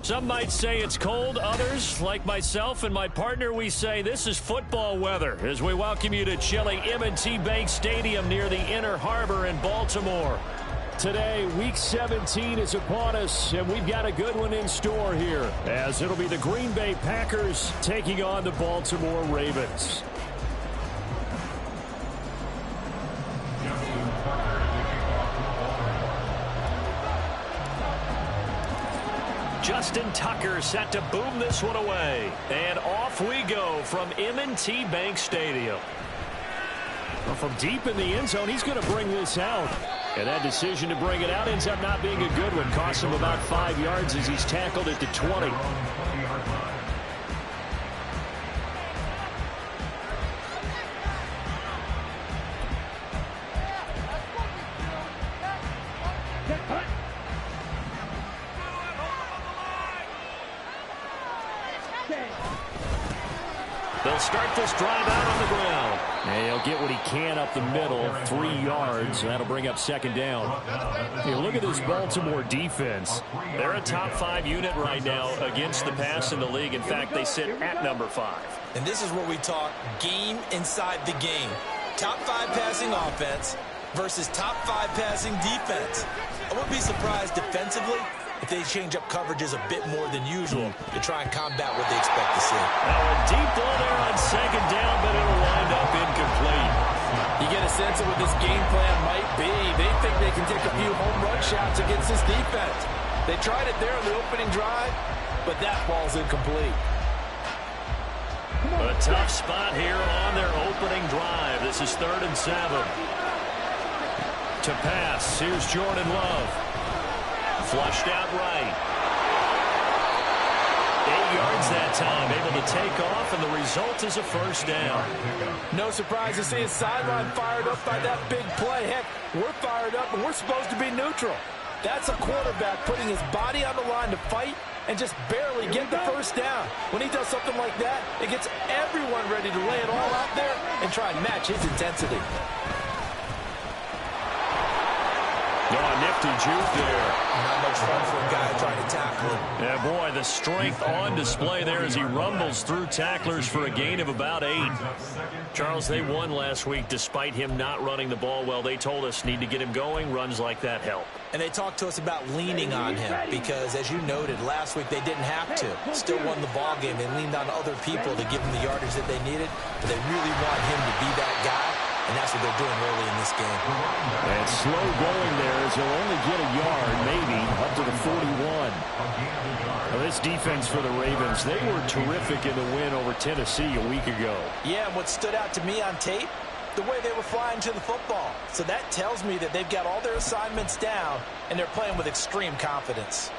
Some might say it's cold. Others, like myself and my partner, we say this is football weather as we welcome you to chilly M&T Bank Stadium near the Inner Harbor in Baltimore. Today, Week 17 is upon us, and we've got a good one in store here, as it'll be the Green Bay Packers taking on the Baltimore Ravens. Justin Tucker set to boom this one away. And off we go from M&T Bank Stadium. Well, from deep in the end zone, he's going to bring this out. And that decision to bring it out ends up not being a good one. Costs him about 5 yards as he's tackled at the 20. They'll start this drive out on the ground. And he'll get what he can up the middle, 3 yards. That'll bring up second down. Here, look at this Baltimore defense. They're a top 5 unit right now against the pass in the league. In fact, they sit at number 5. And this is where we talk game inside the game. Top 5 passing offense versus top 5 passing defense. I wouldn't be surprised defensively if they change up coverages a bit more than usual to try and combat what they expect to see. Now a deep ball there on second down, but it'll wind up incomplete. You get a sense of what this game plan might be. They think they can take a few home run shots against this defense. They tried it there in the opening drive, but that ball's incomplete. A tough spot here on their opening drive. This is 3rd and 7. To pass, here's Jordan Love. Flushed out right. 8 yards that time, able to take off, and the result is a first down. No surprise to see his sideline fired up by that big play. Heck, we're fired up, and we're supposed to be neutral. That's a quarterback putting his body on the line to fight and just barely get the first down. When he does something like that, it gets everyone ready to lay it all out there and try and match his intensity. Oh, nifty juke there. Not much fun for a guy trying to tackle him. Yeah, boy, the strength on display there as he rumbles through tacklers for a gain of about 8. Charles, they won last week despite him not running the ball well. They told us need to get him going. Runs like that help. And they talked to us about leaning on him because, as you noted, last week they didn't have to. Still won the ball game. They leaned on other people to give him the yardage that they needed, but they really want him to be that guy. And that's what they're doing early in this game. And slow going there as he'll only get a yard, maybe, up to the 41. Now, this defense for the Ravens, they were terrific in the win over Tennessee a week ago. Yeah, and what stood out to me on tape, the way they were flying to the football. So that tells me that they've got all their assignments down, and they're playing with extreme confidence.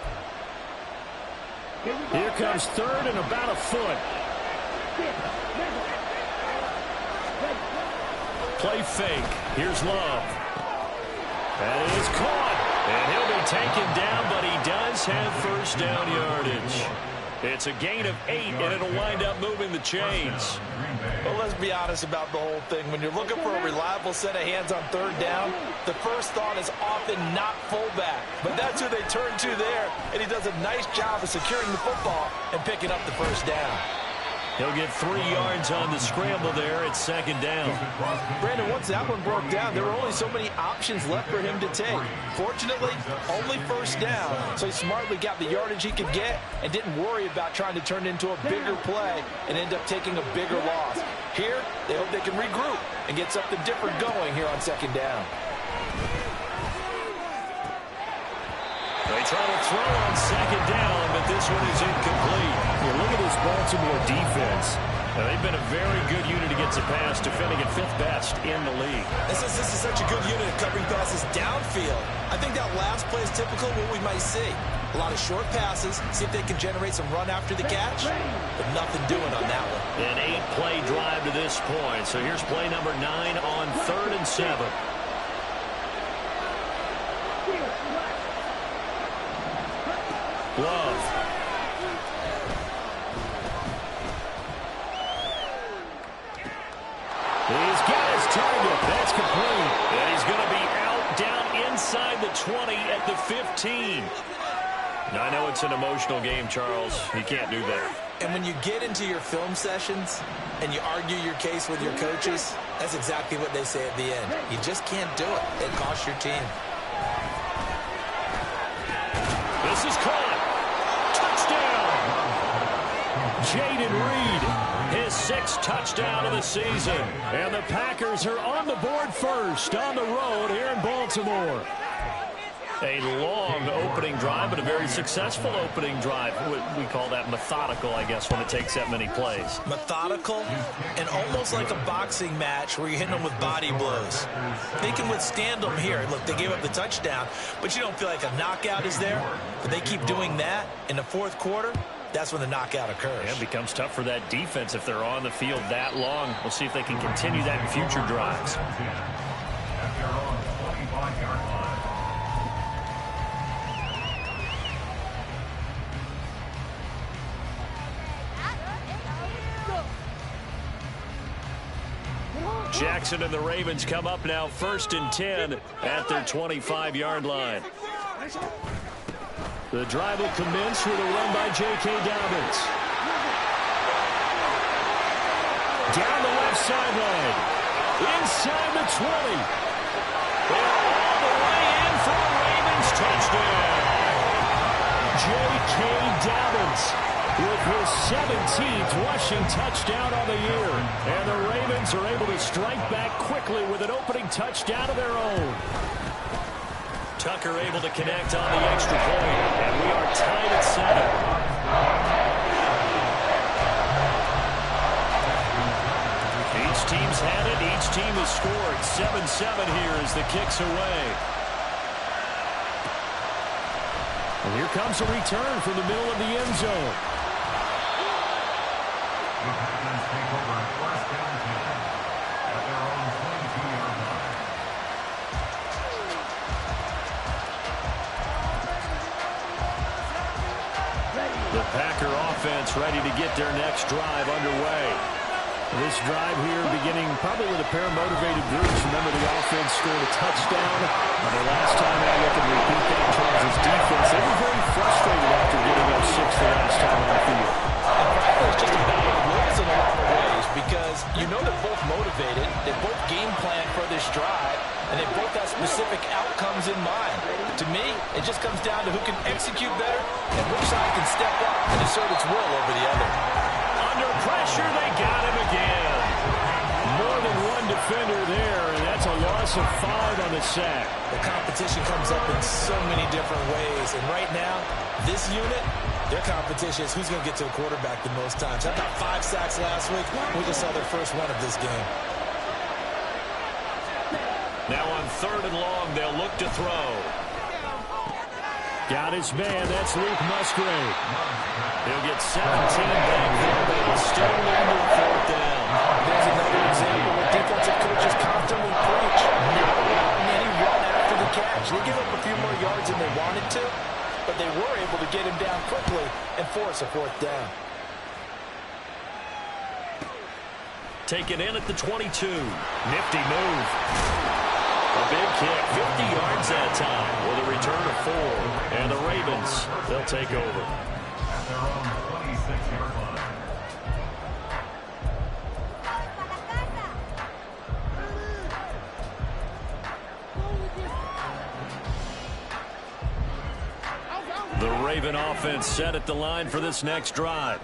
Here comes 3rd and about a foot. Play fake. Here's Love. That is caught. And he'll be taken down, but he does have first down yardage. It's a gain of 8, and it'll wind up moving the chains. Well, let's be honest about the whole thing. When you're looking for a reliable set of hands on 3rd down, the first thought is often not fullback. But that's who they turn to there, and he does a nice job of securing the football and picking up the first down. He'll get 3 yards on the scramble there at second down. Brandon, once that one broke down, there were only so many options left for him to take. Fortunately, only first down, so he smartly got the yardage he could get and didn't worry about trying to turn it into a bigger play and end up taking a bigger loss. Here, they hope they can regroup and get something different going here on second down. They try to throw on second down, but this one is incomplete. Yeah, look at this Baltimore defense. Now, they've been a very good unit against the pass, defending at 5th best in the league. This is such a good unit of covering passes downfield. I think that last play is typical of what we might see. A lot of short passes, see if they can generate some run after the catch, but nothing doing on that one. An 8-play drive to this point. So here's play number 9 on 3rd and 7. Love. He's got his target. That's complete. And he's going to be out down inside the 20 at the 15. I know it's an emotional game, Charles. You can't do that. And when you get into your film sessions and you argue your case with your coaches, that's exactly what they say at the end. You just can't do it. It costs your team. This is caught. Touchdown. Jayden Reed, his 6th touchdown of the season. And the Packers are on the board first on the road here in Baltimore. A long opening drive, but a very successful opening drive. We call that methodical, I guess, when it takes that many plays. Methodical and almost like a boxing match where you're hitting them with body blows. They can withstand them here. Look, they gave up the touchdown, but you don't feel like a knockout is there. But they keep doing that in the 4th quarter. That's when the knockout occurs. And it becomes tough for that defense if they're on the field that long. We'll see if they can continue that in future drives. Jackson and the Ravens come up now 1st and 10 at their 25-yard line. The drive will commence with a run by J.K. Dobbins. Down the left sideline. Inside the 20. They're all the way in for a Ravens touchdown. J.K. Dobbins with his 17th rushing touchdown on the year. And the Ravens are able to strike back quickly with an opening touchdown of their own. Tucker able to connect on the extra point. And we are tied at 7. Each team's had it. Each team has scored. 7-7 here as the kick's away. And here comes a return from the middle of the end zone. The Packer offense ready to get their next drive underway. This drive here beginning probably with a pair of motivated groups. Remember, the offense scored a touchdown. The last time I look and repeat that, Charles' defense, they were very frustrated after giving up 6 the last time on the field. It's just a battle of wills in a lot of ways because you know they're both motivated. They both game plan for this drive, and they both have specific outcomes in mind. To me, it just comes down to who can execute better and which side can step up and assert its will over the other. Under pressure, they got him again. More than one defender there, and that's a loss of 5 on the sack. The competition comes up in so many different ways, and right now, this unit, their competition is who's going to get to the quarterback the most times. I got 5 sacks last week. We just saw their first one of this game. Now on 3rd and long, they'll look to throw. Got his man. That's Luke Musgrave. He'll get 17 back there, but he'll still lead to a 4th down. There's another example where defensive coaches constantly preach not allowing any run after the catch. They give up a few more yards than they wanted to, but they were able to get him down quickly and force a 4th down. Taken in at the 22. Nifty move. A big kick, 50 yards that time with a return of 4. And the Ravens, they'll take over. The Raven offense set at the line for this next drive.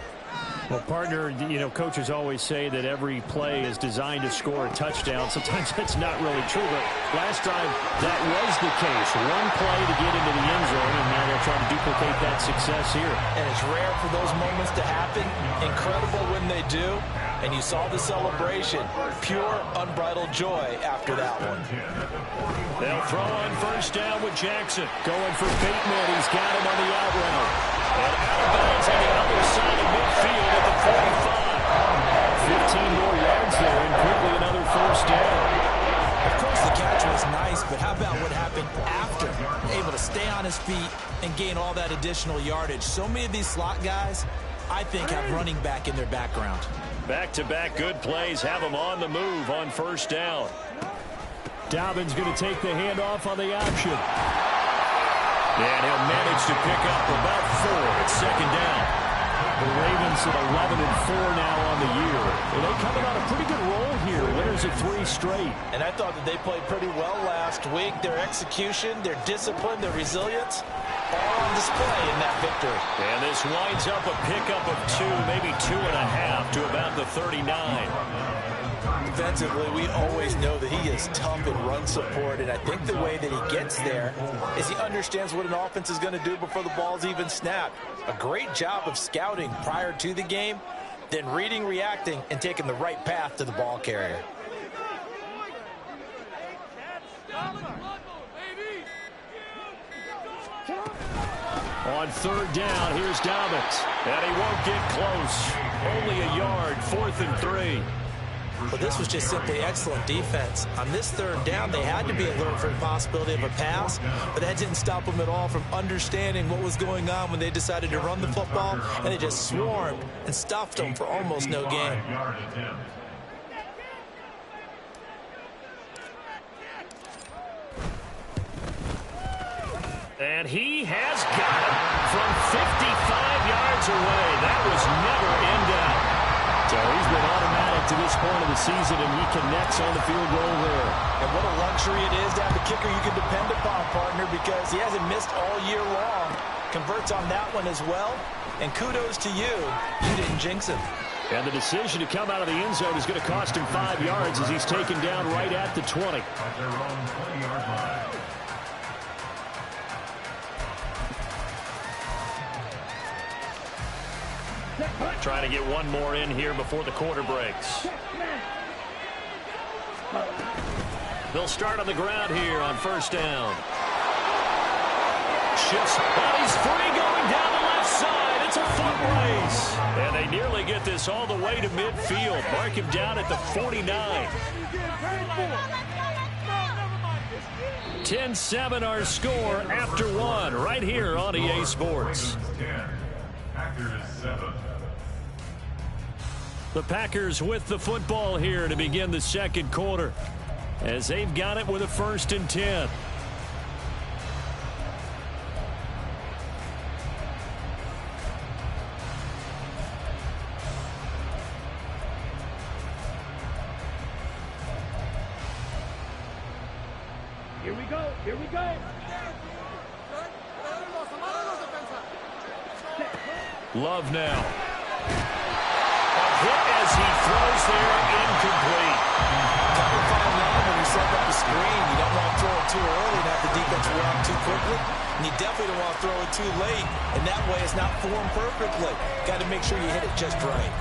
Well, partner, you know, coaches always say that every play is designed to score a touchdown. Sometimes that's not really true, but last drive, that was the case. One play to get into the end zone, and now they'll try to duplicate that success here. And it's rare for those moments to happen. Incredible when they do. And you saw the celebration. Pure, unbridled joy after that one. They'll throw on 1st down with Jackson. Going for Bateman. He's got him on the out route. And out of bounds on the other side of midfield at the 45. 15 more yards there, and quickly another 1st down. Of course, the catch was nice, but how about what happened after? Able to stay on his feet and gain all that additional yardage. So many of these slot guys, I think, have running back in their background. Back-to-back good plays have them on the move on 1st down. Dobbins going to take the handoff on the option. And he'll manage to pick up about 4 at second down. The Ravens at 11-4 now on the year. Well, they coming on a pretty good roll here. Winners of 3 straight. And I thought that they played pretty well last week. Their execution, their discipline, their resilience, all on display in that victory. And this winds up a pickup of 2, maybe 2.5 to about the 39. Defensively, we always know that he is tough in run support, and I think the way that he gets there is he understands what an offense is going to do before the ball's even snapped. A great job of scouting prior to the game, then reading, reacting, and taking the right path to the ball carrier. On 3rd down, here's Dobbins, and he won't get close. Only a yard, 4th and 3. But this was just simply excellent defense. On this 3rd down, they had to be alert for the possibility of a pass, but that didn't stop them at all from understanding what was going on when they decided to run the football, and they just swarmed and stuffed them for almost no gain. And he has got it from 55 yards away. That was never in doubt. So he's been automatic to this point of the season, and he connects on the field goal there. And what a luxury it is to have a kicker you can depend upon, partner, because he hasn't missed all year long. Converts on that one as well. And kudos to you. You didn't jinx him. And the decision to come out of the end zone is going to cost him 5 yards as he's taken down right at the 20. Trying to get one more in here before the quarter breaks. They'll start on the ground here on 1st down. Shifts, and he's free going down the left side. It's a foot race. And they nearly get this all the way to midfield. Mark him down at the 49. 10-7 our score after 1 right here on EA Sports. The Packers with the football here to begin the 2nd quarter, as they've got it with a 1st and 10. Here we go. Here we go. Love now. Hit as he throws there, incomplete. Cover fine line when you set up the screen. You don't want to throw it too early and have the defense react too quickly. And you definitely don't want to throw it too late. And that way it's not formed perfectly. Got to make sure you hit it just right.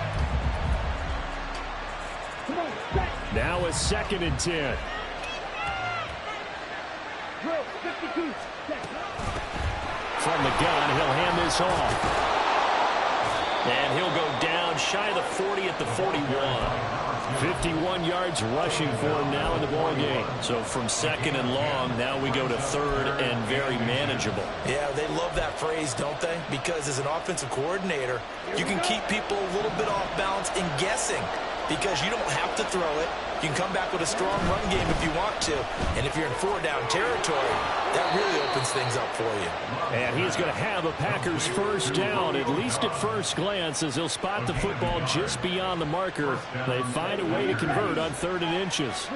Now a 2nd and 10. From the gun, he'll hand this off. And he'll go down shy of the 40 at the 41. 51 yards rushing for him now in the ball game. So from 2nd and long, now we go to 3rd and very manageable. Yeah, they love that phrase, don't they? Because as an offensive coordinator, you can keep people a little bit off balance in guessing because you don't have to throw it. You can come back with a strong run game if you want to. And if you're in 4-down territory, that really opens things up for you. And he's going to have a Packers 1st down, at least at first glance, as he'll spot the football just beyond the marker. They find a way to convert on 3rd and inches.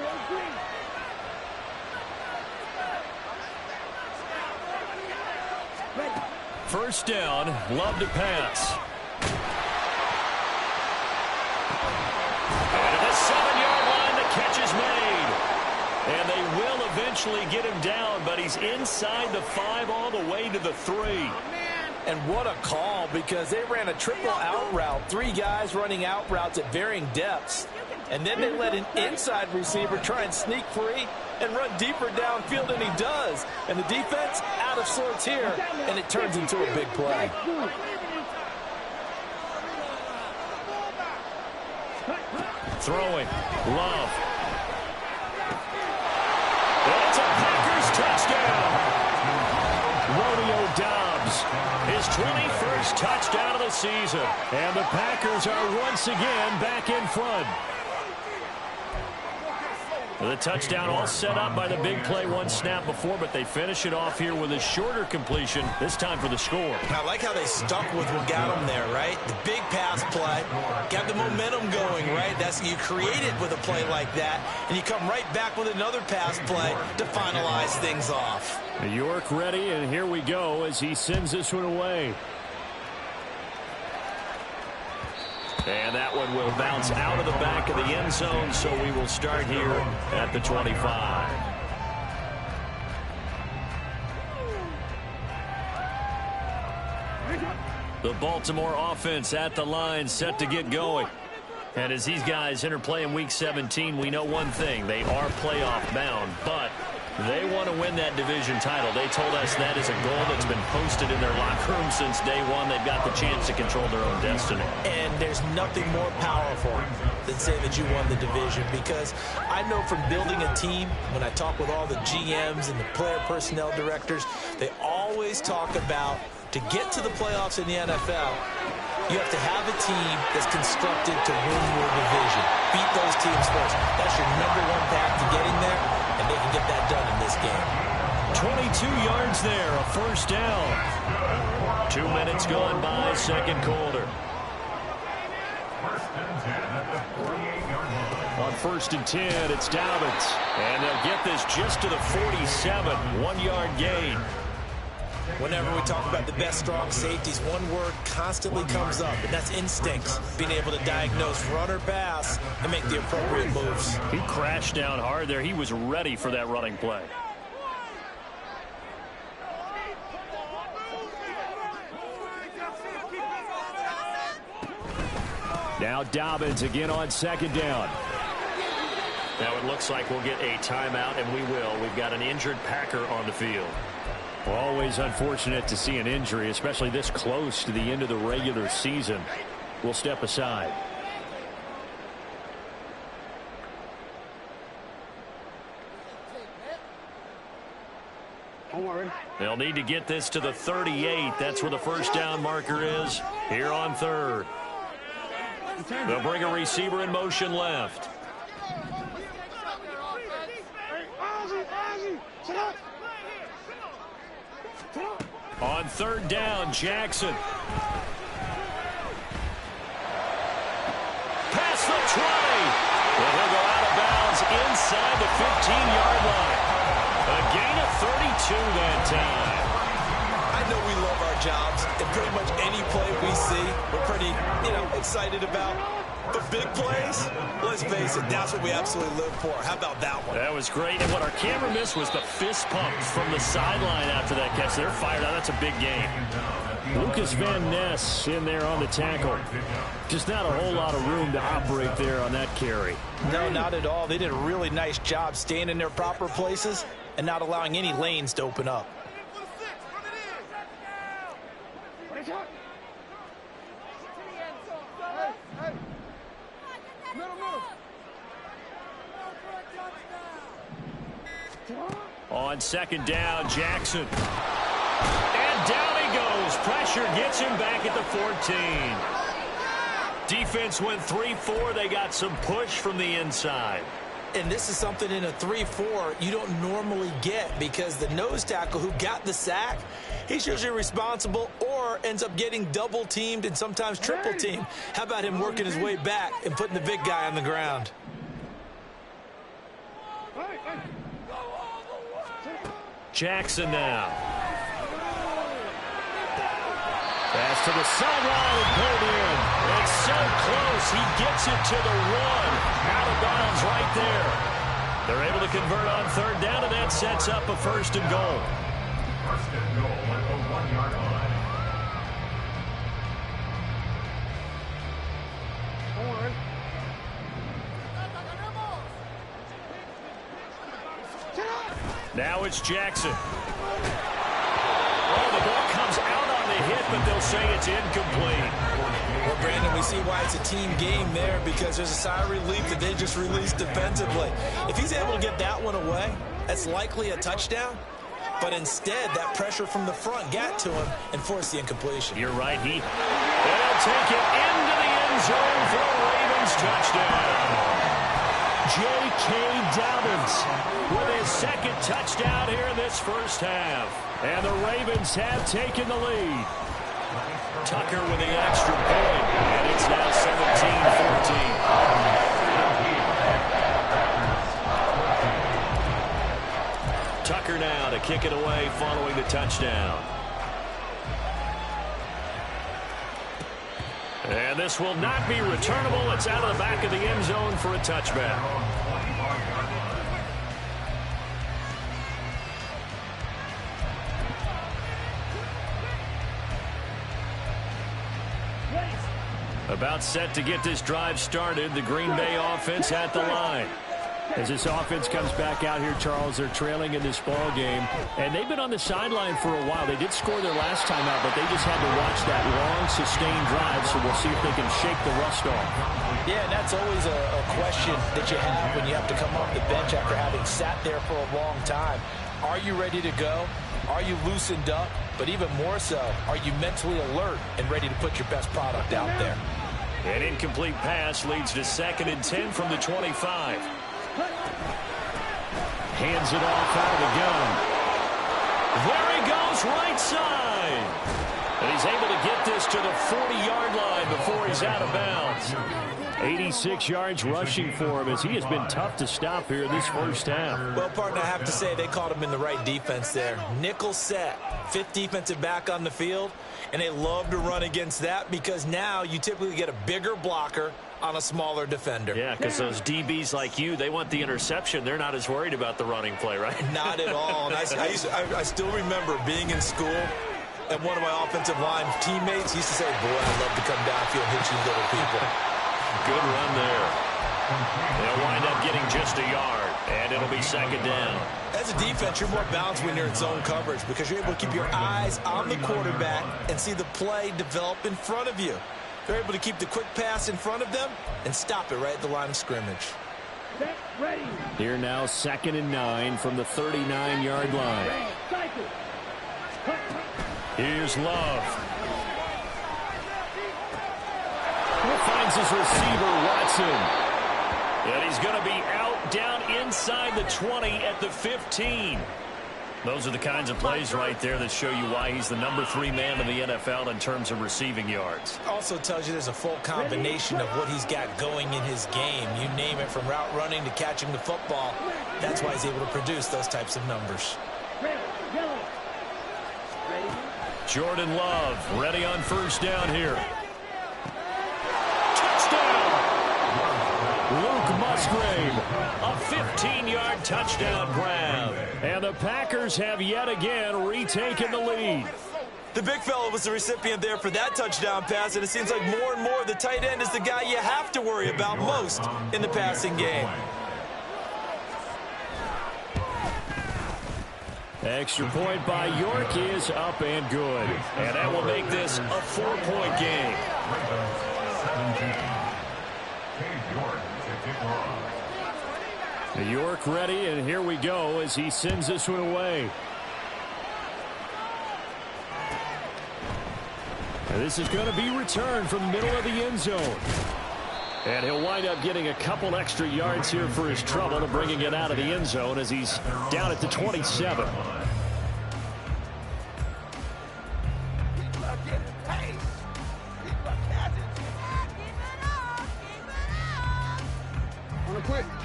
First down, Love to pass. And at the 7-yard line, the catch is made. And they will eventually get him down, but he's inside the 5 all the way to the 3. And what a call, because they ran a triple out route. 3 guys running out routes at varying depths. And then they let an inside receiver try and sneak free and run deeper downfield, and he does. And the defense out of sorts here, and it turns into a big play. Throwing, Love. It's a Packers touchdown. Romeo Doubs, his 21st touchdown of the season. And the Packers are once again back in front. The touchdown all set up by the big play one snap before, but they finish it off here with a shorter completion, this time for the score. I like how they stuck with what got them there, right? The big pass play, got the momentum going, right? That's you create it with a play like that, and you come right back with another pass play to finalize things off. York ready, and here we go as he sends this one away. And that one will bounce out of the back of the end zone, so we will start here at the 25. The Baltimore offense at the line, set to get going. And as these guys interplay in Week 17, we know one thing. They are playoff bound, but they want to win that division title. They told us that is a goal that's been posted in their locker room since day one. They've got the chance to control their own destiny. And there's nothing more powerful than saying that you won the division, because I know from building a team, when I talk with all the GMs and the player personnel directors, they always talk about to get to the playoffs in the NFL, you have to have a team that's constructed to win your division. Beat those teams first. That's your #1 path to getting there, and they can get that done in this game. 22 yards there, a first down. 2 minutes gone by, second quarter. On 1st and 10, it's Dobbins. And they'll get this just to the 47, 1-yard gain. Whenever we talk about the best strong safeties, one word constantly comes up, and that's instincts. Being able to diagnose run or pass and make the appropriate moves. He crashed down hard there. He was ready for that running play. Now Dobbins again on 2nd down. Now it looks like we'll get a timeout, and we will. We've got an injured Packer on the field. Always unfortunate to see an injury, especially this close to the end of the regular season. We'll step aside. Don't worry. They'll need to get this to the 38. That's where the first down marker is here on 3rd. They'll bring a receiver in motion left. On 3rd down, Jackson. Past the 20. And he'll go out of bounds inside the 15-yard line. A gain of 32 that time. I know we love our jobs, and pretty much any play we see, we're pretty, excited about. The big plays, let's face it, that's what we absolutely live for. How about that one? That was great. And what our camera missed was the fist pumps from the sideline after that catch. They're fired out. That's a big game. Lucas Van Ness in there on the tackle. Just not a whole lot of room to operate there on that carry. No, not at all. They did a really nice job staying in their proper places and not allowing any lanes to open up. On 2nd down, Jackson. And down he goes. Pressure gets him back at the 14. Defense went 3-4. They got some push from the inside. And this is something in a 3-4 you don't normally get, because the nose tackle who got the sack, he's usually responsible or ends up getting double teamed and sometimes triple teamed. How about him working his way back and putting the big guy on the ground? Jackson now. Pass to the sideline and pulled in. It's so close. He gets it to the 1. Out of bounds right there. They're able to convert on 3rd down, and that sets up a 1st and goal. 1st and goal at the 1-yard line. Don't worry. Now it's Jackson. Oh, the ball comes out on the hit, but they'll say it's incomplete. Well, Brandon, we see why it's a team game there, because there's a sigh of relief that they just released defensively. If he's able to get that one away, that's likely a touchdown. But instead, that pressure from the front got to him and forced the incompletion. You're right. They'll take it into the end zone for a Ravens touchdown. J.K. Dobbins with his second touchdown here in this first half. And the Ravens have taken the lead. Tucker with the extra point, and it's now 17-14. Tucker now to kick it away following the touchdown. And this will not be returnable. It's out of the back of the end zone for a touchback. About set to get this drive started. The Green Bay offense at the line. As this offense comes back out here, Charles, they're trailing in this ball game. And they've been on the sideline for a while. They did score their last time out, but they just had to watch that long, sustained drive. So we'll see if they can shake the rust off. Yeah, and that's always a question that you have when you have to come off the bench after having sat there for a long time. Are you ready to go? Are you loosened up? But even more so, are you mentally alert and ready to put your best product out there? An incomplete pass leads to 2nd and 10 from the 25. Hands it off out of the gun. There he goes, right side. And he's able to get this to the 40-yard line before he's out of bounds. 86 yards rushing for him as he has been tough to stop here this first half. Well, partner, I have to say they caught him in the right defense there. Nickel set, 5th defensive back on the field, and they love to run against that because now you typically get a bigger blocker on a smaller defender. Yeah, because those DBs like you, they want the interception. They're not as worried about the running play, right? Not at all. And I still remember being in school, and one of my offensive line teammates used to say, boy, I'd love to come downfield and hit you little people. Good run there. They'll wind up getting just a yard, and it'll be 2nd down. As a defense, you're more balanced when you're in zone coverage because you're able to keep your eyes on the quarterback and see the play develop in front of you. They're able to keep the quick pass in front of them and stop it right at the line of scrimmage. Ready. Here now 2nd and 9 from the 39-yard line. Here's Love. Finds his receiver, Watson. And he's going to be out down inside the 20 at the 15. Those are the kinds of plays right there that show you why he's the number 3 man in the NFL in terms of receiving yards. Also tells you there's a full combination of what he's got going in his game. You name it, from route running to catching the football. That's why he's able to produce those types of numbers. Jordan Love ready on 1st down here. Luke Musgrave, a 15-yard touchdown grab. And the Packers have yet again retaken the lead. The big fella was the recipient there for that touchdown pass, and it seems like more and more the tight end is the guy you have to worry about most in the passing game. Extra point by York is up and good. And that will make this a 4-point game. York ready, and here we go as he sends this one away. And this is going to be returned from the middle of the end zone. And he'll wind up getting a couple extra yards here for his trouble to bringing it out of the end zone as he's down at the 27.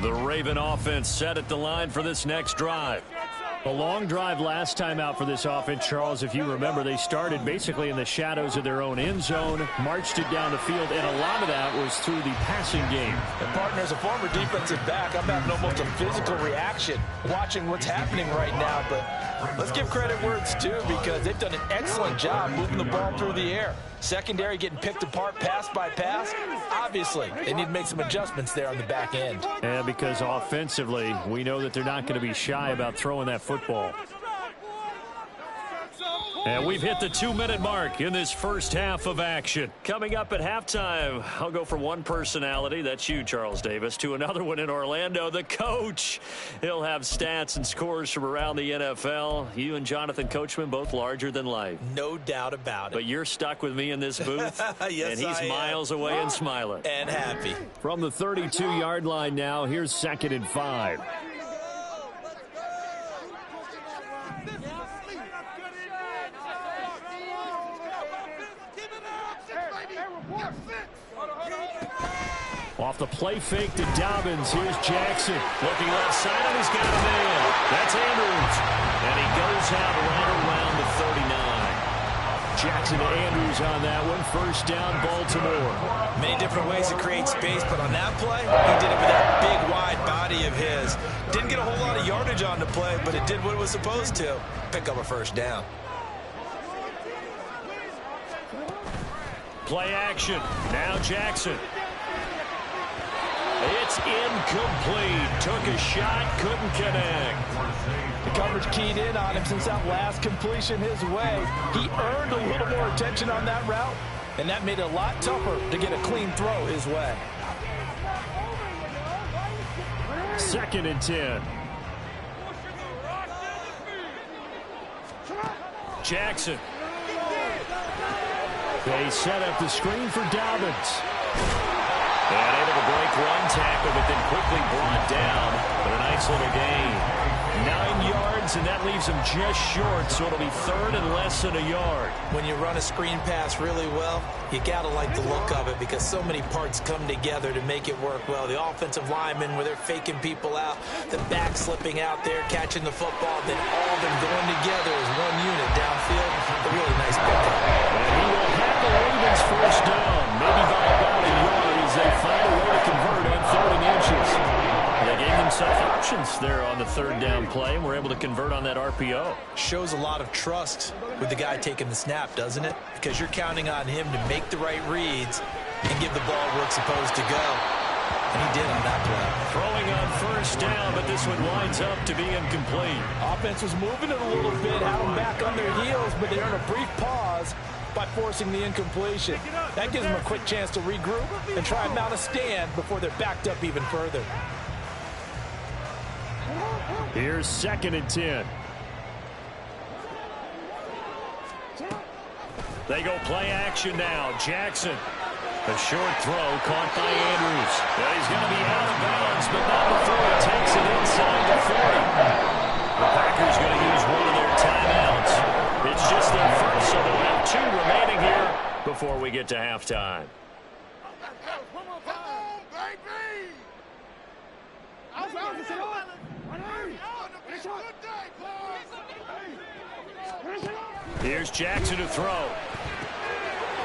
The Raven offense set at the line for this next drive. A long drive last time out for this offense, Charles. If you remember, they started basically in the shadows of their own end zone, marched it down the field, and a lot of that was through the passing game. And partner, as a former defensive back, I'm having almost a physical reaction watching what's happening right now. But let's give credit where it's due because they've done an excellent job moving the ball through the air. Secondary getting picked apart pass by pass. Obviously, they need to make some adjustments there on the back end. And because offensively, we know that they're not going to be shy about throwing that football. And we've hit the 2-minute mark in this first half of action. Coming up at halftime, I'll go from one personality, that's you, Charles Davis, to another one in Orlando, the coach. He'll have stats and scores from around the NFL. You and Jonathan Coachman, both larger than life. No doubt about it. But you're stuck with me in this booth, yes, and he's miles away and smiling. And happy. From the 32-yard line now, here's 2nd and 5. Off the play fake to Dobbins. Here's Jackson. Looking left side, and he's got a man. That's Andrews. And he goes out right around the 39. Jackson to Andrews on that one. First down, Baltimore. Many different ways to create space, but on that play, he did it with that big, wide body of his. Didn't get a whole lot of yardage on the play, but it did what it was supposed to. Pick up a first down. Play action. Now Jackson. It's incomplete. Took a shot, couldn't connect. The coverage keyed in on him since that last completion his way. He earned a little more attention on that route, and that made it a lot tougher to get a clean throw his way. 2nd and 10. Jackson. They set up the screen for Dobbins. And able to break one tackle, but then quickly brought down. But a nice little gain. 9 yards, and that leaves him just short, so it'll be 3rd and less than a yard. When you run a screen pass really well, you got to like the look of it because so many parts come together to make it work well. The offensive linemen, where they're faking people out, the back slipping out there, catching the football, then all of them going together as one unit downfield. A really nice pickup. And he will have the Ravens first down, maybe by about a yard as they find a way to convert on 3rd and inches. They gave themselves options there on the 3rd down play, and were able to convert on that RPO. Shows a lot of trust with the guy taking the snap, doesn't it? Because you're counting on him to make the right reads and give the ball where it's supposed to go. And he did on that play. Throwing on first down, but this one winds up to be incomplete. Offense was moving it a little bit, had them back on their heels, but they earned a brief pause by forcing the incompletion. That gives them a quick chance to regroup and try and mount a stand before they're backed up even further. Here's 2nd and 10. They go play action now. Jackson. A short throw caught by Andrews. Well, he's going to be out of bounds, but not before he takes it inside the 40. The Packers going to use one of their timeouts. It's just their first, so they'll have 2 remaining here before we get to halftime. Here's Jackson to throw.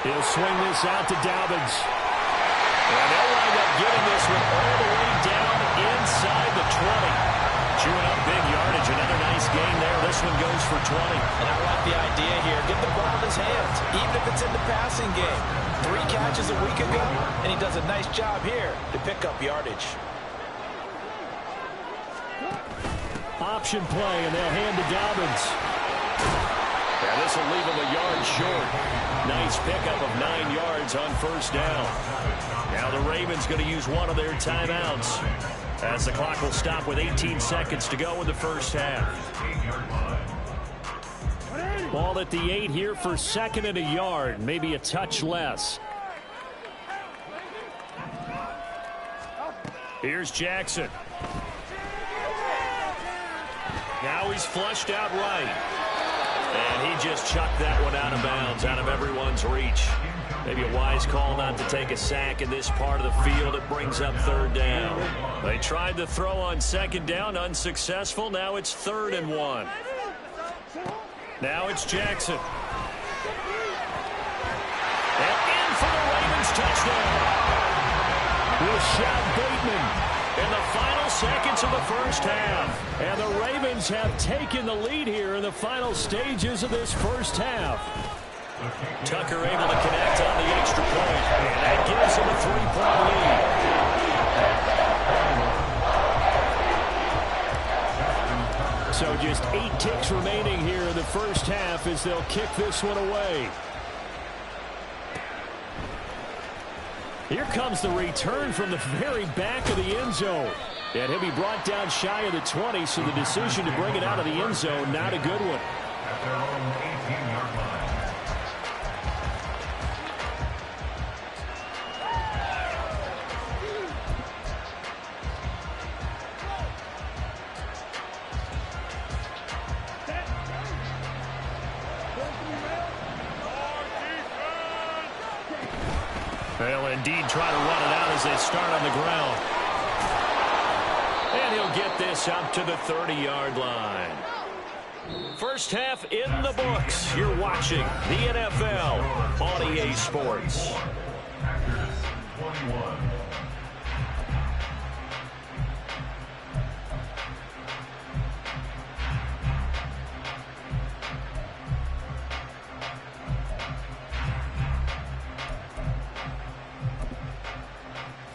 He'll swing this out to Dobbins. And they'll wind up getting this one all the way down inside the 20. Chewing up big yardage. Another nice gain there. This one goes for 20. And I like the idea here. Get the ball in his hands, even if it's in the passing game. 3 catches a week ago, and he does a nice job here to pick up yardage. Option play, and they'll hand to Dobbins. Yeah, this will leave him a yard short. Nice pickup of 9 yards on first down. Now the Ravens going to use one of their timeouts, as the clock will stop with 18 seconds to go in the first half. Ball at the 8 here for 2nd and a yard, maybe a touch less. Here's Jackson. Now he's flushed out right. And he just chucked that one out of bounds, out of everyone's reach. Maybe a wise call not to take a sack in this part of the field. It brings up 3rd down. They tried to throw on 2nd down, unsuccessful. Now it's 3rd and 1. Now it's Jackson. And in for the Ravens touchdown. Rashad Bateman in the final seconds of the first half. And the Ravens have taken the lead here in the final stages of this first half. Tucker able to connect on the extra point, and that gives him a 3-point lead. So just 8 ticks remaining here in the first half as they'll kick this one away. Here comes the return from the very back of the end zone. And he'll be brought down shy of the 20, so the decision to bring it out of the end zone, not a good one. At their own 18-yard line. They'll indeed try to run it out as they start on the ground. And he'll get this up to the 30-yard line. First half in the books. You're watching the NFL on EA Sports. Packers 21.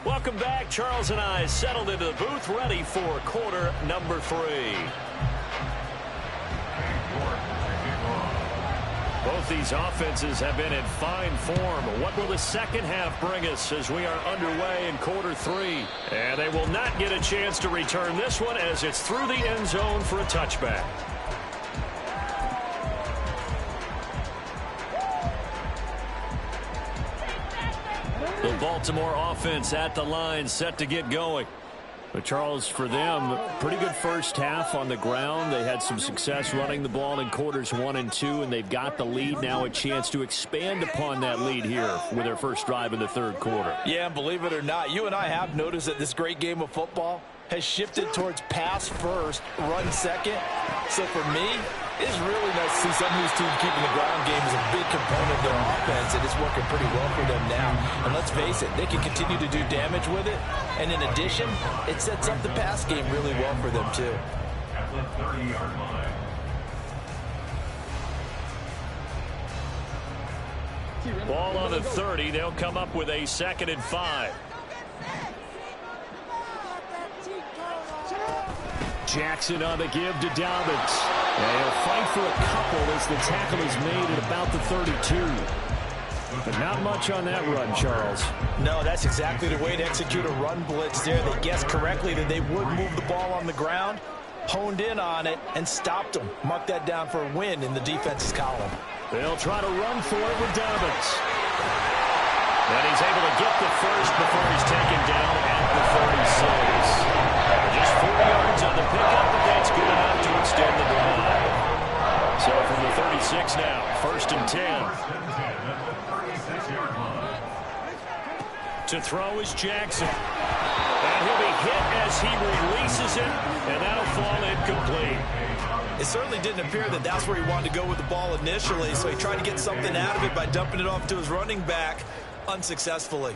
Welcome back. Charles and I settled into the booth, ready for quarter number 3. Both these offenses have been in fine form. What will the second half bring us as we are underway in quarter 3? And they will not get a chance to return this one as it's through the end zone for a touchback. The Baltimore offense at the line, set to get going. But Charles, for them, pretty good first half on the ground. They had some success running the ball in quarters 1 and 2, and they've got the lead now, a chance to expand upon that lead here with their first drive in the third quarter. Yeah, and believe it or not, you and I have noticed that this great game of football has shifted towards pass first, run second. So for me, it's really nice to see some of these teams keeping the ground game as a big component of their offense, and it's working pretty well for them now. And let's face it, they can continue to do damage with it. And in addition, it sets up the pass game really well for them too. At the 30-yard line. Ball on the 30. They'll come up with a 2nd and 5. Jackson on the give to Dobbins. And he'll fight for a couple as the tackle is made at about the 32. But not much on that run, Charles. No, that's exactly the way to execute a run blitz there. They guessed correctly that they would move the ball on the ground, honed in on it, and stopped them. Mark that down for a win in the defense's column. They'll try to run for it with Dobbins. And he's able to get the first before he's taken down at the 36. Just 4 yards on the pickup, but that's good enough to extend the drive. So from the 36 now, 1st and 10. To throw is Jackson. And he'll be hit as he releases it, and that'll fall incomplete. It certainly didn't appear that that's where he wanted to go with the ball initially, so he tried to get something out of it by dumping it off to his running back unsuccessfully.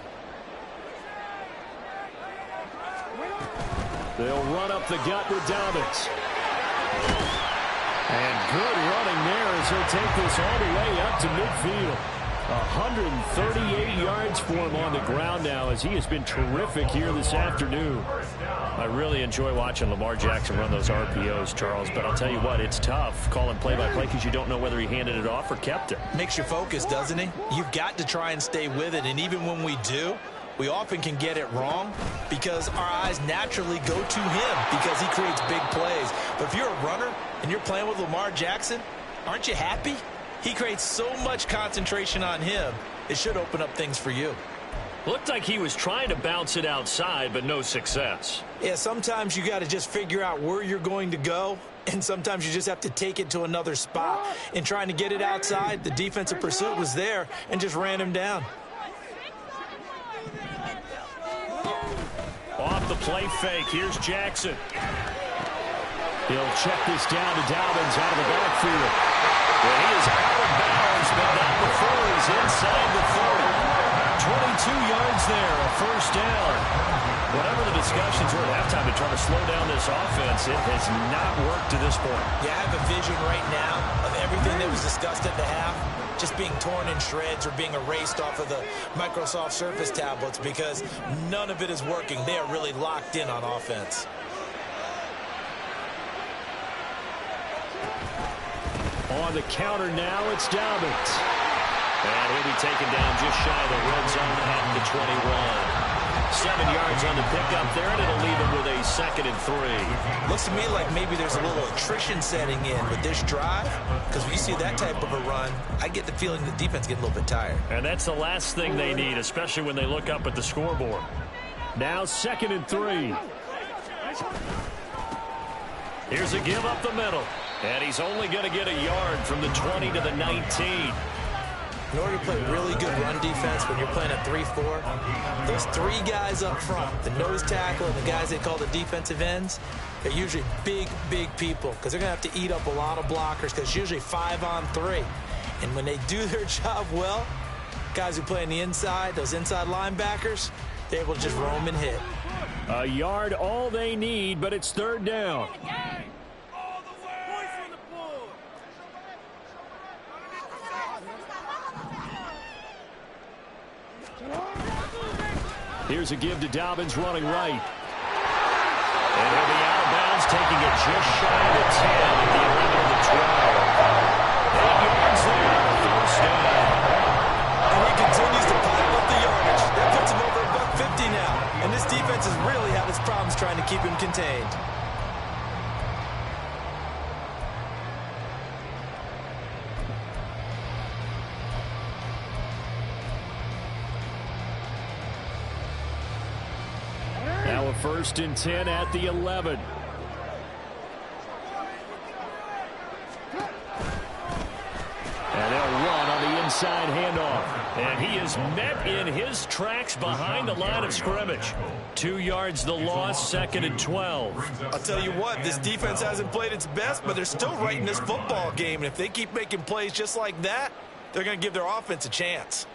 They'll run up the gut with Dobbins. And good running there as he'll take this all the way up to midfield. 138 yards for him on the ground now as he has been terrific here this afternoon. I really enjoy watching Lamar Jackson run those RPOs, Charles, but I'll tell you what, it's tough calling play-by-play because you don't know whether he handed it off or kept it. Makes you focus, doesn't he? You've got to try and stay with it, and even when we do, we often can get it wrong because our eyes naturally go to him because he creates big plays. But if you're a runner and you're playing with Lamar Jackson, aren't you happy? He creates so much concentration on him, it should open up things for you. Looked like he was trying to bounce it outside, but no success. Yeah, sometimes you got to just figure out where you're going to go, and sometimes you just have to take it to another spot. In trying to get it outside, the defensive pursuit was there and just ran him down. Off the play fake, here's Jackson. He'll check this down to Dobbins out of the backfield. Well, he is out of bounds, but not before he's inside the 40. 22 yards there, a first down. Whatever the discussions were at halftime to try to slow down this offense, it has not worked to this point. Yeah, I have a vision right now of everything that was discussed at the half just being torn in shreds or being erased off of the Microsoft Surface tablets because none of it is working. They are really locked in on offense. On the counter now, it's Dobbins. And he'll be taken down just shy of the red zone at the 21. 7 yards on the pickup there, and it'll leave him with a 2nd and 3. Looks to me like maybe there's a little attrition setting in with this drive, because when you see that type of a run, I get the feeling the defense getting a little bit tired. And that's the last thing they need, especially when they look up at the scoreboard. Now 2nd and 3. Here's a give up the middle. And he's only going to get a yard from the 20 to the 19. In order to play really good run defense when you're playing a 3-4, those 3 guys up front, the nose tackle and the guys they call the defensive ends, they're usually big, big people because they're going to have to eat up a lot of blockers because it's usually 5-on-3. And when they do their job well, guys who play on the inside, those inside linebackers, they're able to just roam and hit. A yard all they need, but it's 3rd down. Here's a give to Dobbins running right. And he'll be out of bounds, taking it just shy of the 10 at the 11 of the 12. 8 yards there, 1st down. And he continues to pile up the yardage. That puts him over $150 now. And this defense has really had its problems trying to keep him contained. Now a 1st and 10 at the 11. And they'll run on the inside handoff. And he is met in his tracks behind the line of scrimmage. 2 yards the loss, 2nd and 12. I'll tell you what, this defense hasn't played its best, but they're still right in this football game. And if they keep making plays just like that, they're going to give their offense a chance.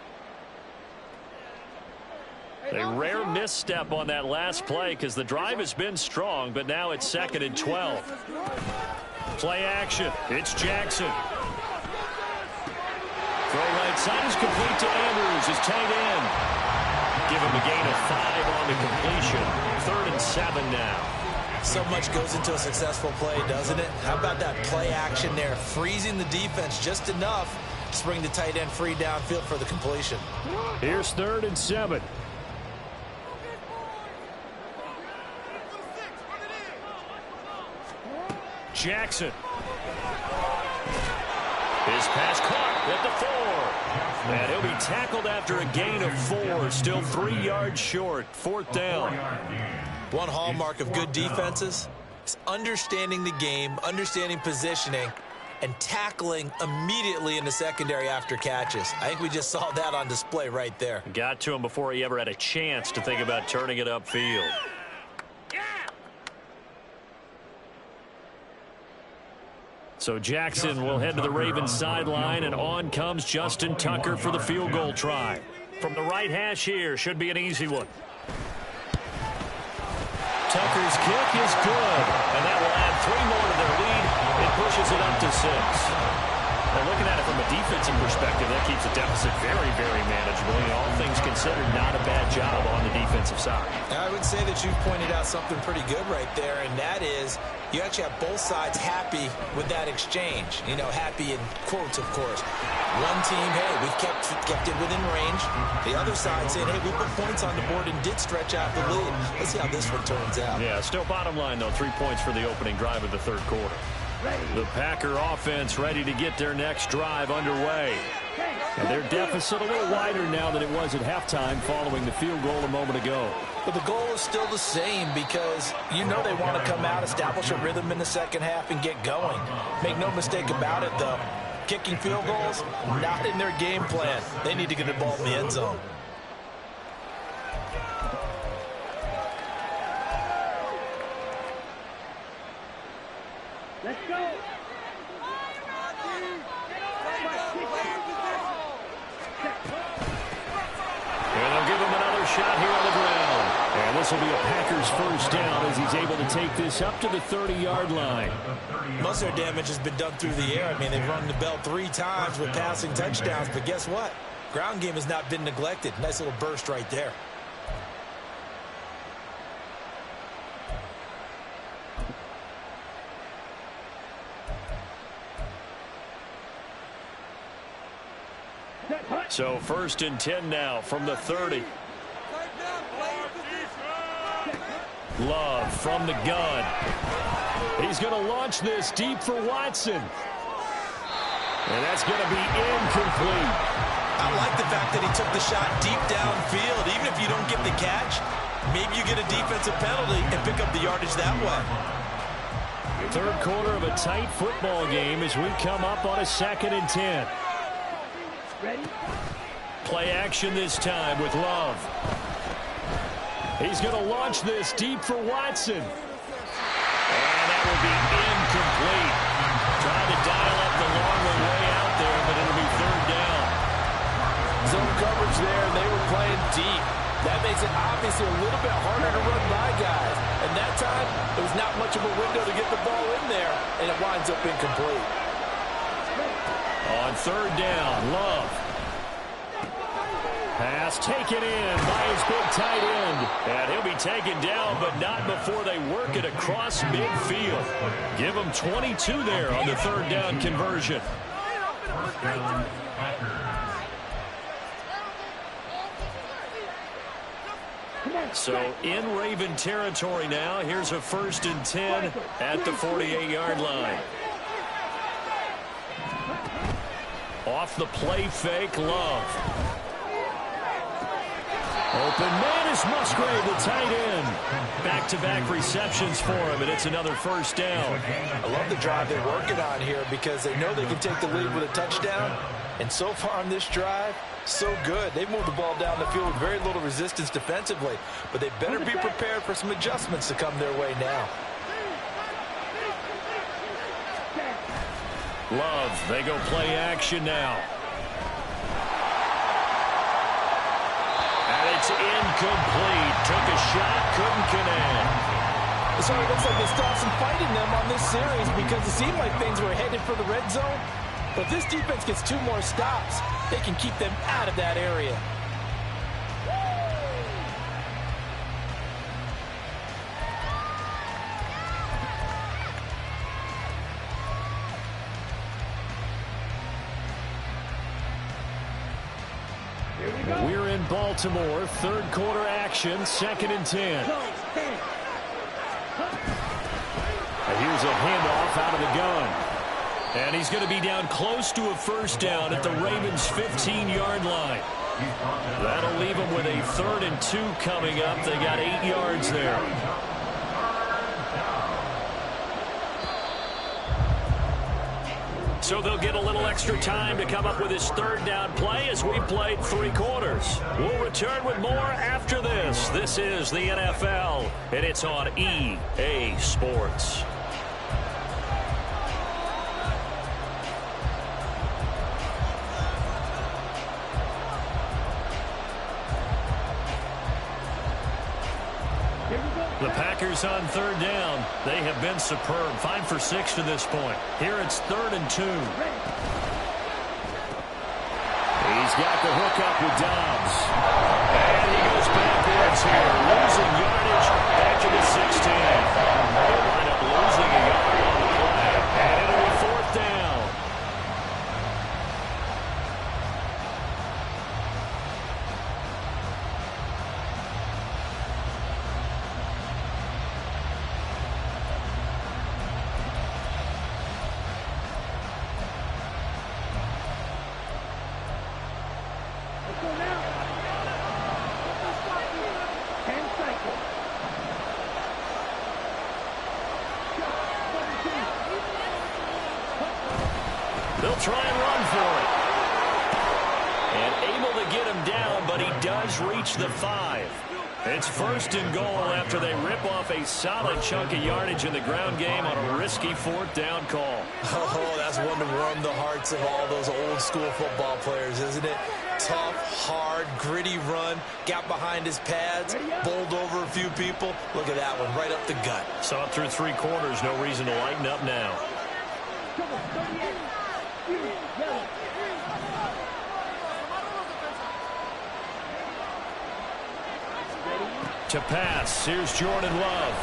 A rare misstep on that last play because the drive has been strong, but now it's 2nd and 12. Play action. It's Jackson. Throw right side is complete to Andrews, his tight end. Give him a gain of 5 on the completion. 3rd and 7 now. So much goes into a successful play, doesn't it? How about that play action there? Freezing the defense just enough to bring the tight end free downfield for the completion. Here's 3rd and 7. Jackson. His pass caught at the 4. And he'll be tackled after a gain of 4. Still 3 yards short. 4th down. One hallmark of good defenses is understanding the game, understanding positioning, and tackling immediately in the secondary after catches. I think we just saw that on display right there. Got to him before he ever had a chance to think about turning it upfield. So Jackson will head to the Ravens sideline, and on comes Justin Tucker for the field goal try. From the right hash here, should be an easy one. Tucker's kick is good, and that will add 3 more to their lead. It pushes it up to 6. Well, looking at it from a defensive perspective, that keeps the deficit very, very manageable. You know, all things considered, not a bad job on the defensive side. I would say that you've pointed out something pretty good right there, and that is you actually have both sides happy with that exchange. You know, happy in quotes, of course. One team, hey, we've kept it within range. The other side saying, hey, we put points on the board and did stretch out the lead. Let's see how this one turns out. Yeah, still bottom line, though, 3 points for the opening drive of the 3rd quarter. The Packer offense ready to get their next drive underway. And their deficit a little wider now than it was at halftime following the field goal a moment ago. But the goal is still the same because you know they want to come out, establish a rhythm in the second half, and get going. Make no mistake about it, though. Kicking field goals, not in their game plan. They need to get the ball in the end zone. Let's go. And they'll give him another shot here on the ground. And this will be a Packers 1st down as he's able to take this up to the 30-yard line. Most of their damage has been done through the air. I mean, they've rung the bell 3 times with passing touchdowns, but guess what? Ground game has not been neglected. Nice little burst right there. So 1st and 10 now from the 30. Love from the gun. He's going to launch this deep for Watson. And that's going to be incomplete. I like the fact that he took the shot deep downfield. Even if you don't get the catch, maybe you get a defensive penalty and pick up the yardage that way. Third quarter of a tight football game as we come up on a 2nd and 10. Play action this time with Love. He's going to launch this deep for Watson. And that will be incomplete. Trying to dial up the long way out there, but it'll be 3rd down. Zone coverage there, and they were playing deep. That makes it obviously a little bit harder to run by guys. And that time, there was not much of a window to get the ball in there, and it winds up incomplete. On 3rd down, Love. Pass taken in by his big tight end. And he'll be taken down, but not before they work it across midfield. Give him 22 there on the 3rd down conversion. So in Raven territory now. Here's a 1st and 10 at the 48-yard line. Off the play fake, Love. Open man is Musgrave, the tight end. Back-to-back receptions for him, and it's another 1st down. I love the drive they're working on here because they know they can take the lead with a touchdown. And so far on this drive, so good. They've moved the ball down the field with very little resistance defensively. But they better be prepared for some adjustments to come their way now. Love, they go play action now. And it's incomplete. Took a shot, couldn't connect. So it looks like they stopped some fighting them on this series because it seemed like things were headed for the red zone. But if this defense gets 2 more stops, they can keep them out of that area. We're in Baltimore. 3rd quarter action. 2nd and 10. And here's a handoff out of the gun. And he's going to be down close to a 1st down at the Ravens' 15-yard line. That'll leave them with a 3rd and 2 coming up. They got 8 yards there. So they'll get a little extra time to come up with his 3rd down play as we played 3 quarters. We'll return with more after this. This is the NFL, and it's on EA Sports. The Packers on 3rd down. They have been superb. 5 for 6 to this point. Here it's 3rd and 2. He's got the hook up with Dobbs. And he goes backwards here. Losing yardage back to the 16. They'll wind up losing a yard on the play. And it'll be 4th down. They'll try and run for it. And able to get him down, but he does reach the 5. It's 1st and goal after they rip off a solid chunk of yardage in the ground game on a risky 4th down call. Oh, that's one to warm the hearts of all those old school football players, isn't it? Tough, hard, gritty run. Got behind his pads, bowled over a few people. Look at that one, right up the gut. Saw it through 3 quarters. No reason to lighten up now. To pass, here's Jordan Love.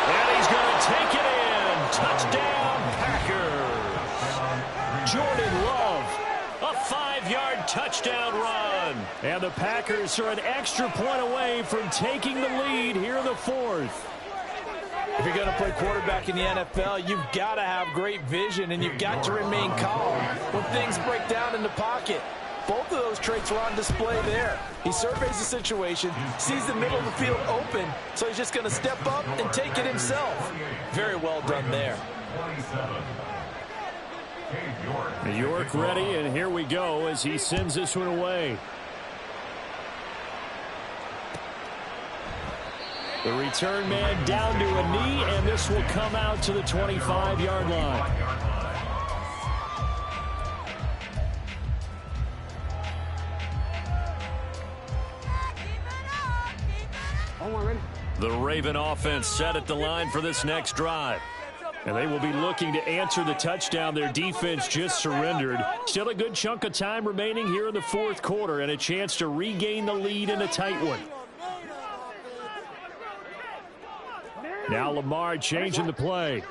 And he's going to take it in. Touchdown, Packers. Jordan Love, a 25-yard touchdown run. And the Packers are an extra point away from taking the lead here in the fourth. If you're going to play quarterback in the NFL, you've got to have great vision, and you've got to remain calm when things break down in the pocket. Both of those traits are on display there. He surveys the situation, sees the middle of the field open, so he's just going to step up and take it himself. Very well done there. York ready, and here we go as he sends this one away. The return man down to a knee, and this will come out to the 25-yard line. The Raven offense set at the line for this next drive. And they will be looking to answer the touchdown their defense just surrendered. Still a good chunk of time remaining here in the fourth quarter and a chance to regain the lead in a tight one. Now Lamar changing the play.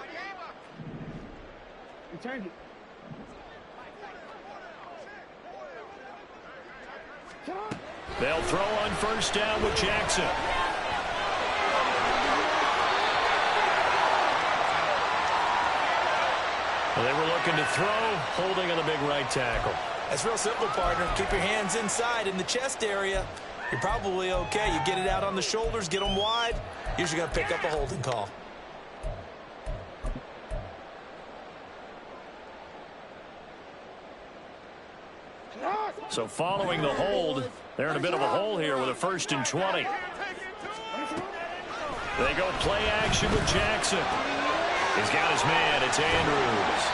They'll throw on first down with Jackson. They were looking to throw, holding on the big right tackle. That's real simple, partner. Keep your hands inside in the chest area. You're probably okay. You get it out on the shoulders, get them wide. Usually going to pick up a holding call. So following the hold, they're in a bit of a hole here with a 1st and 20. They go play action with Jackson. He's got his man. It's Andrews.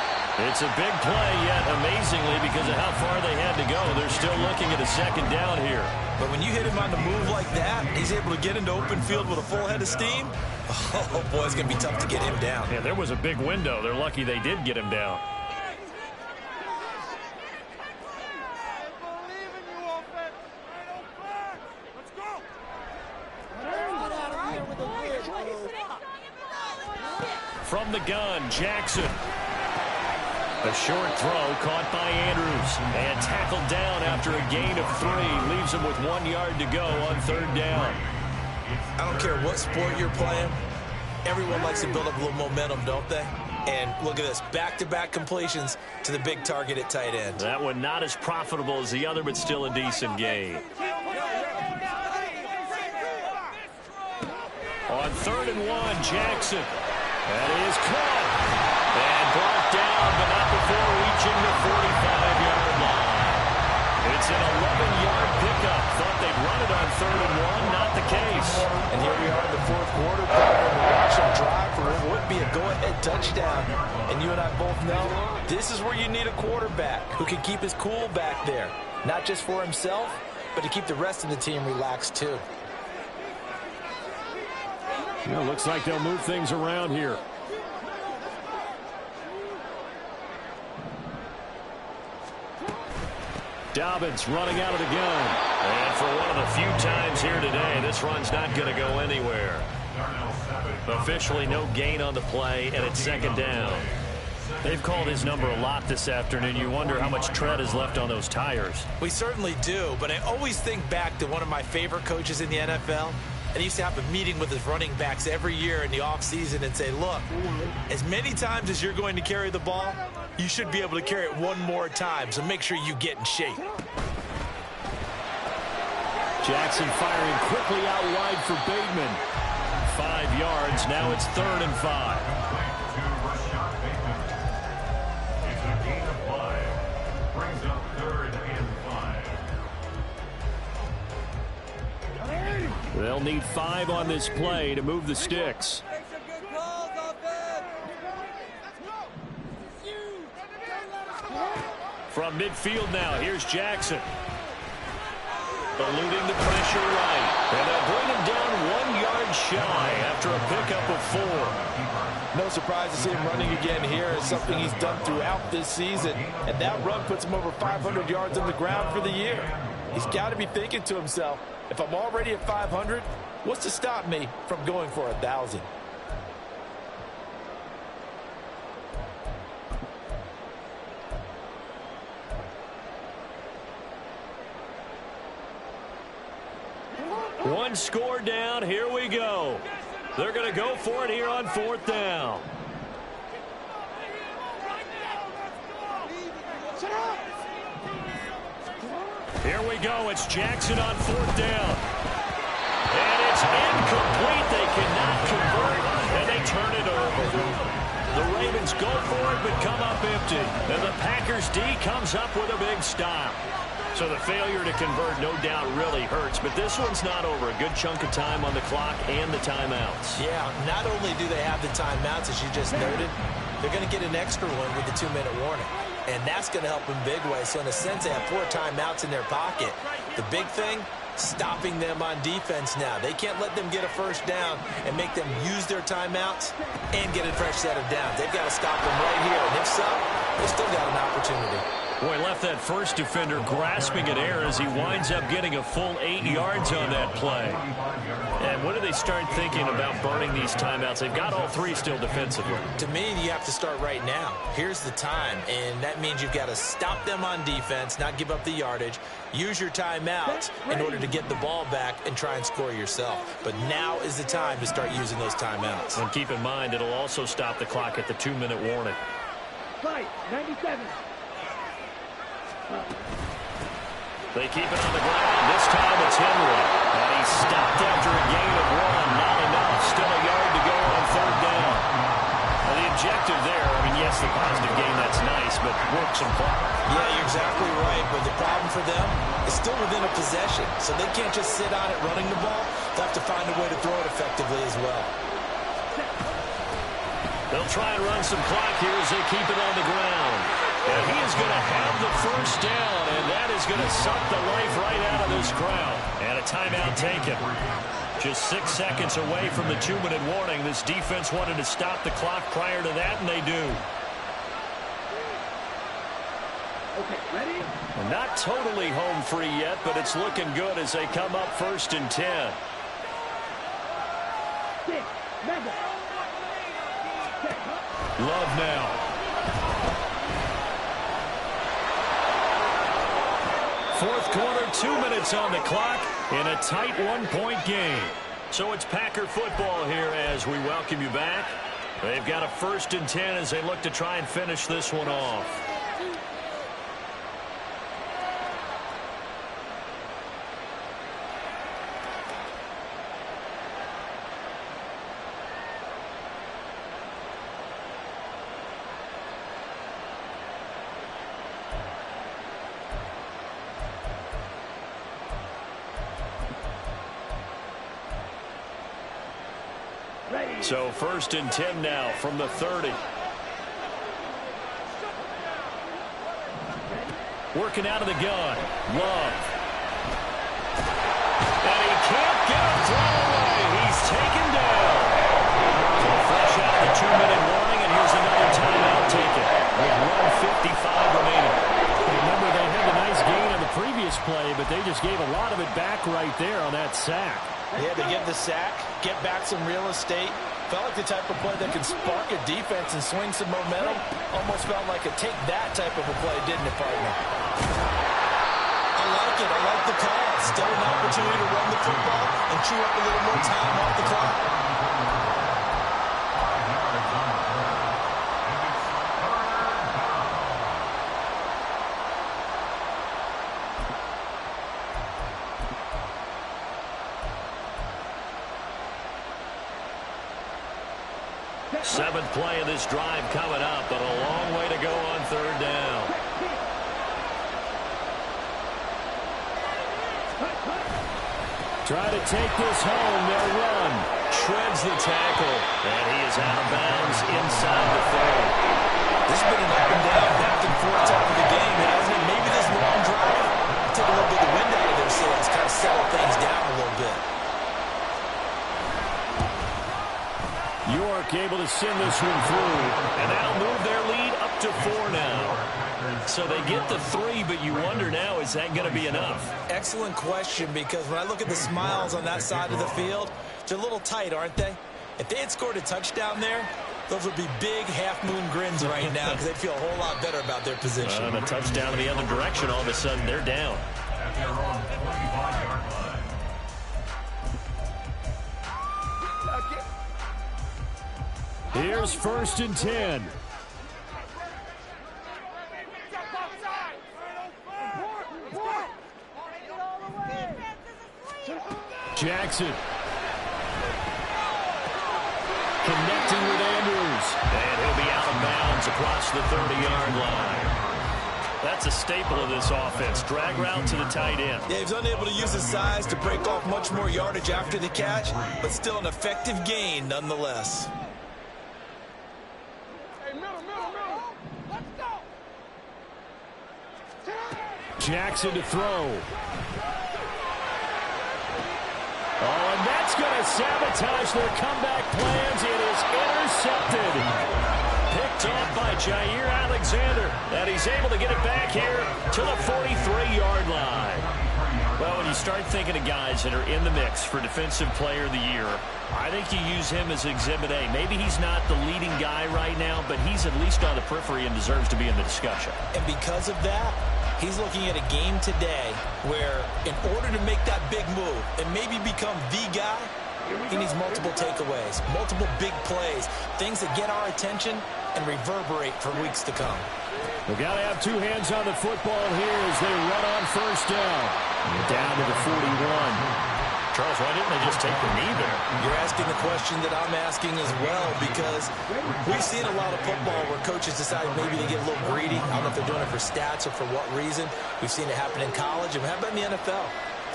It's a big play, yet amazingly, because of how far they had to go, they're still looking at a 2nd down here. But when you hit him on the move like that, he's able to get into open field with a full head of steam. Oh, boy, it's going to be tough to get him down. Yeah, there was a big window. They're lucky they did get him down. From the gun, Jackson. A short throw caught by Andrews and tackled down after a gain of 3. Leaves him with 1 yard to go on 3rd down. I don't care what sport you're playing. Everyone likes to build up a little momentum, don't they? And look at this, back-to-back completions to the big target at tight end. That one not as profitable as the other, but still a decent gain. On 3rd and 1, Jackson. That is caught. And brought down, but not before reaching the 45-yard line. It's an 11-yard pickup. Thought they'd run it on 3rd and 1. Not the case. And here we are in the fourth quarter. Watch them drive for what would be a go-ahead touchdown. And you and I both know this is where you need a quarterback who can keep his cool back there. Not just for himself, but to keep the rest of the team relaxed too. Yeah, looks like they'll move things around here. Dobbins running out of the gun. And for one of the few times here today, this run's not going to go anywhere. Officially no gain on the play, and it's 2nd down. They've called his number a lot this afternoon. You wonder how much tread is left on those tires. We certainly do, but I always think back to one of my favorite coaches in the NFL. And he used to have a meeting with his running backs every year in the offseason and say, look, as many times as you're going to carry the ball, you should be able to carry it one more time, so make sure you get in shape. Jackson firing quickly out wide for Bateman. 5 yards, now it's 3rd and 5. It's a gain of 5. Brings up 3rd and 5. They'll need 5 on this play to move the sticks. From midfield now, here's Jackson. Eluding the pressure right. And they'll bring him down 1 yard shy after a pickup of 4. No surprise to see him running again here. It's something he's done throughout this season. And that run puts him over 500 yards on the ground for the year. He's got to be thinking to himself, if I'm already at 500, what's to stop me from going for 1,000? One score down. Here we go. They're going to go for it here on 4th down. Here we go. It's Jackson on 4th down. And it's incomplete. They cannot convert, and they turn it over. The Ravens go for it, but come up empty. And the Packers D comes up with a big stop. So the failure to convert, no doubt, really hurts. But this one's not over. A good chunk of time on the clock and the timeouts. Yeah, not only do they have the timeouts, as you just noted, they're going to get an extra one with the 2-minute warning. And that's going to help in big ways. So in a sense, they have 4 timeouts in their pocket. The big thing, stopping them on defense now. They can't let them get a first down and make them use their timeouts and get a fresh set of downs. They've got to stop them right here. And if so, they've still got an opportunity. Boy, left that first defender grasping at air as he winds up getting a full 8 yards on that play. And when do they start thinking about burning these timeouts? They've got all 3 still defensively. To me, you have to start right now. Here's the time, and that means you've got to stop them on defense, not give up the yardage, use your timeouts in order to get the ball back and try and score yourself. But now is the time to start using those timeouts. And keep in mind, it'll also stop the clock at the 2-minute warning. Fight, 97. They keep it on the ground. This time it's Henry. And he's stopped after a gain of 1. Not enough. Still a yard to go on 3rd down. Well, the objective there, I mean, yes, the positive gain, that's nice, but work some clock. Yeah, you're exactly right. But the problem for them is still within a possession. So they can't just sit on it running the ball. They'll have to find a way to throw it effectively as well. They'll try and run some clock here as they keep it on the ground. And he is going to have the first down, and that is going to suck the life right out of this crowd. And a timeout taken. Just 6 seconds away from the 2-minute warning. This defense wanted to stop the clock prior to that, and they do. Okay, ready? And not totally home free yet, but it's looking good as they come up 1st and 10. 6, mega. Love now. Fourth quarter, 2 minutes on the clock in a tight 1-point game. So it's Packer football here as we welcome you back. They've got a 1st and 10 as they look to try and finish this one off. So 1st and 10 now from the 30. Working out of the gun. Love. And he can't get a throw away. He's taken down. So fresh out of the 2-minute warning, and here's another timeout taken with 1:55 remaining. Remember, they had a nice gain on the previous play, but they just gave a lot of it back right there on that sack. Yeah, they get the sack, get back some real estate. Felt like the type of play that can spark a defense and swing some momentum. Almost felt like a take that type of a play, didn't it, partner? I like it. I like the call. Still an opportunity to run the football and chew up a little more time off the clock. Seventh play of this drive coming up, but a long way to go on 3rd down. Try to take this home. They'll run. Shreds the tackle, and he is out of bounds inside the 30. This has been an up and down, back and forth type of the game, hasn't it? Maybe this long drive take a little bit of the wind out of their sails, kind of settle things down a little bit. York able to send this one through. And that'll move their lead up to 4 now. So they get the 3, but you wonder now, is that going to be enough? Excellent question, because when I look at the smiles on that side of the field, they're a little tight, aren't they? If they had scored a touchdown there, those would be big half-moon grins right now because they'd feel a whole lot better about their position. And a touchdown in the other direction, all of a sudden they're down. At their own 25-yard line. Here's 1st and 10. Jackson. Connecting with Andrews. And he'll be out of bounds across the 30-yard line. That's a staple of this offense. Drag route to the tight end. Yeah, he's unable to use his size to break off much more yardage after the catch, but still an effective gain nonetheless. Jackson to throw. Oh, and that's going to sabotage their comeback plans. It is intercepted. Picked off by Jair Alexander. And he's able to get it back here to the 43-yard line. Well, when you start thinking of guys that are in the mix for Defensive Player of the Year, I think you use him as Exhibit A. Maybe he's not the leading guy right now, but he's at least on the periphery and deserves to be in the discussion. And because of that, he's looking at a game today where in order to make that big move and maybe become the guy, he needs multiple takeaways, multiple big plays, things that get our attention and reverberate for weeks to come. We've got to have two hands on the football here as they run on 1st down. Down to the 41. Charles, why didn't they just take the knee there? You're asking the question that I'm asking as well, because we've seen a lot of football where coaches decide maybe to get a little greedy. I don't know if they're doing it for stats or for what reason. We've seen it happen in college, and how about in the NFL?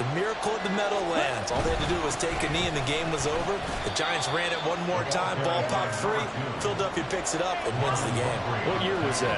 The miracle of the Meadowlands. All they had to do was take a knee and the game was over. The Giants ran it one more time. Ball popped free. Philadelphia picks it up and wins the game. What year was that?